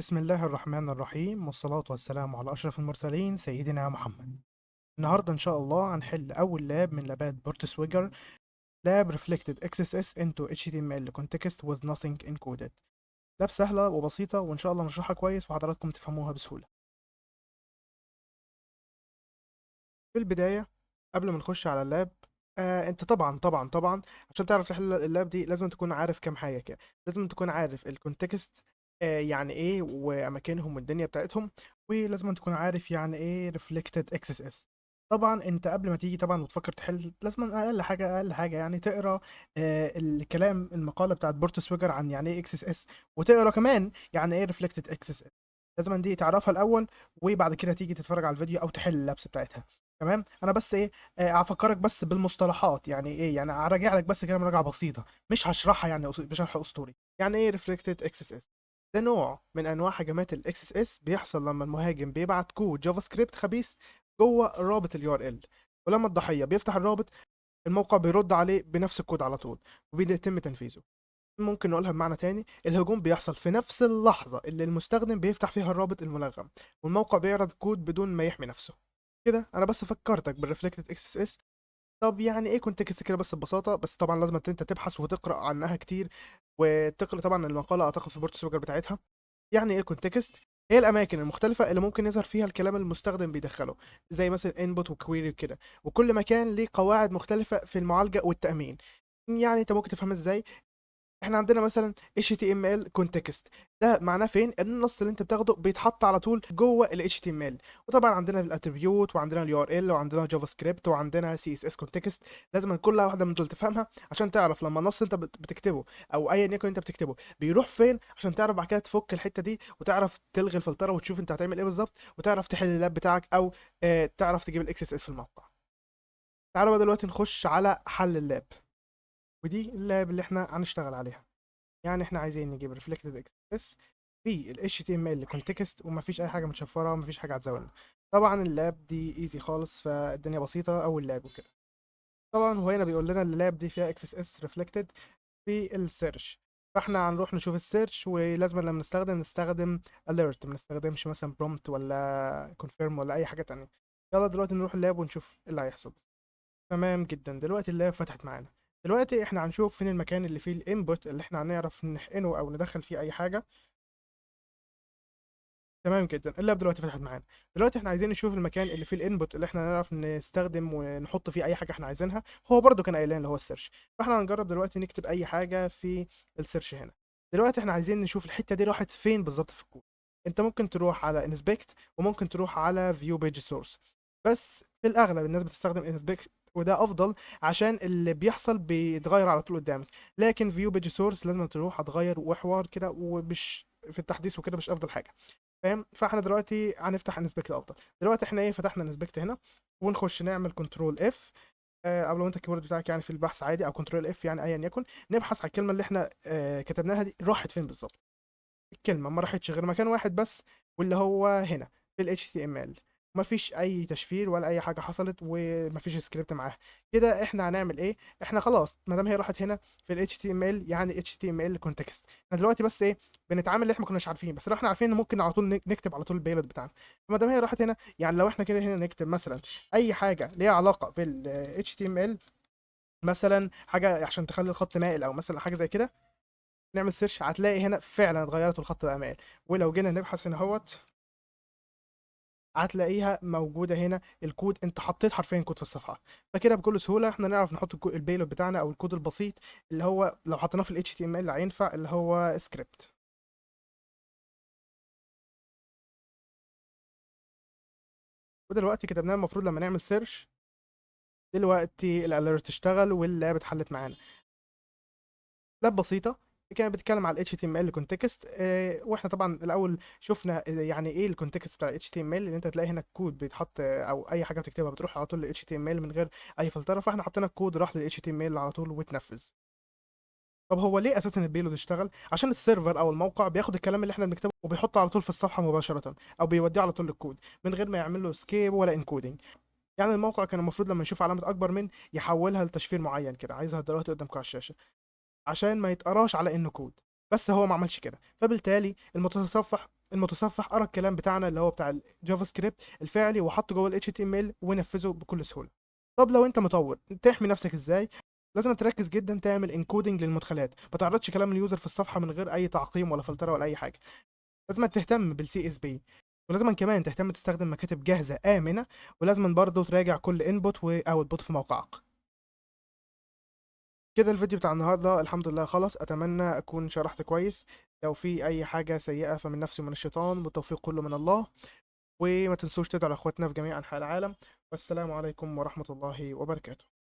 بسم الله الرحمن الرحيم والصلاة والسلام على أشرف المرسلين سيدنا محمد. النهاردة إن شاء الله هنحل أول لاب من لابات بورتسويجر، لاب Reflected XSS into HTML Context with Nothing Encoded. لاب سهلة وبسيطة وإن شاء الله نشرحها كويس وحضراتكم تفهموها بسهولة. في البداية قبل ما نخش على اللاب، انت طبعا عشان تعرف تحل اللاب دي لازم تكون عارف كام حاجة كده. لازم تكون عارف الكونتكست، يعني ايه واماكنهم والدنيا بتاعتهم، ولازم تكون عارف يعني ايه ريفلكتد اكس اس اس. طبعا انت قبل ما تيجي طبعا وتفكر تحل لازم اقل حاجه يعني تقرا الكلام المقاله بتاعت بورت سويجر عن يعني ايه اكس اس اس، وتقرا كمان يعني ايه ريفلكتد اكس اس اس. لازم دي تعرفها الاول، وبعد كده تيجي تتفرج على الفيديو او تحل اللابس بتاعتها. تمام، انا بس ايه، هفكرك بس بالمصطلحات، يعني ايه، يعني هراجع لك بس كده مراجعه بسيطه، مش هشرحها يعني بشرح اسطوري. يعني ايه ريفلكتد اكس اس اس؟ ده نوع من انواع هجمات الاكس اس اس بيحصل لما المهاجم بيبعت كود جافا سكريبت خبيث جوه رابط اليو ار ال، ولما الضحيه بيفتح الرابط الموقع بيرد عليه بنفس الكود على طول وبيتم تنفيذه. ممكن نقولها بمعنى تاني، الهجوم بيحصل في نفس اللحظة اللي المستخدم بيفتح فيها الرابط الملغم، والموقع بيعرض كود بدون ما يحمي نفسه. كده انا بس فكرتك بالريفلكتد اكس اس اس. طب يعني ايه كونتكست كده بس ببساطة، بس طبعا لازم انت تبحث وتقرأ عنها كتير، وتقرأ طبعا المقالة اعتقد في بورت سوجر بتاعتها. يعني ايه كونتكست؟ هي الاماكن المختلفة اللي ممكن يظهر فيها الكلام اللي المستخدم بيدخله، زي مثلا انبوت وكويري وكده، وكل مكان ليه قواعد مختلفة في المعالجة والتأمين. يعني انت ممكن تفهمها ازاي؟ احنا عندنا مثلا HTML context، ده معناه فين ان النص اللي انت بتاخده بيتحط على طول جوه ال HTML. وطبعا عندنا الاتريبيوت وعندنا اليو ار ال وعندنا جافا سكريبت وعندنا CSS context. لازم كل واحده من دول تفهمها عشان تعرف لما النص انت بتكتبه او ايا يكن انت بتكتبه بيروح فين، عشان تعرف بعد كده تفك الحته دي وتعرف تلغي الفلتره وتشوف انت هتعمل ايه بالظبط، وتعرف تحل اللاب بتاعك او تعرف تجيب الاكس اس اس في الموقع. تعالوا بقى دلوقتي نخش على حل اللاب، ودي اللاب اللي احنا هنشتغل عليها. يعني احنا عايزين نجيب ريفلكتد اكسس في ال HTML كونتكست، ومفيش اي حاجه متشفره ومفيش حاجه هتزودنا. طبعا اللاب دي ايزي خالص، فالدنيا بسيطه او اللاب وكده. طبعا هو هنا بيقول لنا اللاب دي فيها اكسس اس ريفلكتد في السيرش، فاحنا هنروح نشوف السيرش، ولازم لما نستخدم alert، ما نستخدمش مثلا prompt ولا confirm ولا اي حاجه تانية. يلا دلوقتي نروح اللاب ونشوف ايه اللي هيحصل. تمام جدا، دلوقتي اللاب فتحت معانا. دلوقتي احنا هنشوف فين المكان اللي فيه الانبوت اللي احنا هنعرف نحقنه او ندخل فيه اي حاجه. تمام جدا، اللاب دلوقتي فتحت معانا. دلوقتي احنا عايزين نشوف المكان اللي فيه الانبوت اللي احنا نعرف نستخدم ونحط فيه اي حاجه احنا عايزينها. هو برده كان قايلين اللي هو السيرش، فاحنا هنجرب دلوقتي نكتب اي حاجه في السيرش هنا. دلوقتي احنا عايزين نشوف الحته دي راحت فين بالظبط في الكود. انت ممكن تروح على انسبكت وممكن تروح على فيو بيج سورس، بس في الاغلب الناس بتستخدم انسبكت وده افضل عشان اللي بيحصل بيتغير على طول قدامك. لكن فيو بيج سورس لازم تروح هتغير وحوار كده، ومش في التحديث وكده مش افضل حاجه. فاهم؟ فاحنا دلوقتي هنفتح انسبكت افضل. دلوقتي احنا ايه، فتحنا انسبكت هنا، ونخش نعمل كنترول اف، او لو انت الكيبورد بتاعك يعني في البحث عادي، او كنترول اف يعني ايا يكن، نبحث على الكلمه اللي احنا كتبناها دي راحت فين بالظبط. الكلمه ما راحتش غير مكان واحد بس، واللي هو هنا في ال HTML. مفيش اي تشفير ولا اي حاجه حصلت ومفيش سكريبت معاها. كده احنا هنعمل ايه؟ احنا خلاص ما دام هي راحت هنا في ال HTML يعني HTML context. احنا دلوقتي بس ايه، بنتعامل اللي احنا ما كناش عارفين، بس لو احنا عارفين ان ممكن على طول نكتب على طول البيلوت بتاعنا. فما دام هي راحت هنا، يعني لو احنا كده هنا نكتب مثلا اي حاجه ليها علاقه بال HTML، مثلا حاجه عشان تخلي الخط مائل او مثلا حاجه زي كده، نعمل سيرش هتلاقي هنا فعلا اتغيرت والخط بقى مائل. ولو جينا نبحث هنا اهوت هتلاقيها موجوده هنا الكود، انت حطيت حرفيا كود في الصفحه. فكده بكل سهوله احنا نعرف نحط البيلوت بتاعنا او الكود البسيط اللي هو لو حطيناه في ال HTML هينفع، اللي هو سكريبت. ودلوقتي كتبناه، المفروض لما نعمل سيرش دلوقتي الاليرت اشتغل واللاب اتحلت معانا. لاب بسيطه كانت بتتكلم على ال HTML context. واحنا طبعا الاول شفنا يعني ايه الكونتكست بتاع ال HTML، اللي انت تلاقي هنا الكود بيتحط، او اي حاجه بتكتبها بتروح على طول لل HTML من غير اي فلتره، فاحنا حطينا الكود راح لل HTML على طول واتنفذ. طب هو ليه اساسا البيلود اشتغل؟ عشان السيرفر او الموقع بياخد الكلام اللي احنا بنكتبه وبيحطه على طول في الصفحه مباشره، او بيوديه على طول للكود من غير ما يعمل له سكيب ولا انكودنج. يعني الموقع كان المفروض لما يشوف علامه اكبر من يحولها لتشفير معين كده، عايزها دلوقتي قدامكم على الشاشه عشان ما يتقراش على انه كود. بس هو ما عملش كده، فبالتالي المتصفح قرا الكلام بتاعنا اللي هو بتاع الجافا سكريبت الفعلي وحطه جوه ال HTML ونفذه بكل سهوله. طب لو انت مطور تحمي نفسك ازاي؟ لازم تركز جدا تعمل انكودنج للمدخلات، ما تعرضش كلام اليوزر في الصفحه من غير اي تعقيم ولا فلتره ولا اي حاجه. لازم تهتم بالسي اس بي، ولازم كمان تهتم تستخدم مكاتب جاهزه امنه، ولازم برضه تراجع كل انبوت واوتبوت في موقعك. كده الفيديو بتاع النهارده الحمد لله خلص، اتمنى اكون شرحت كويس. لو في اي حاجه سيئه فمن نفسي ومن الشيطان، والتوفيق كله من الله. وما تنسوش تدعوا لاخواتنا في جميع انحاء العالم. والسلام عليكم ورحمه الله وبركاته.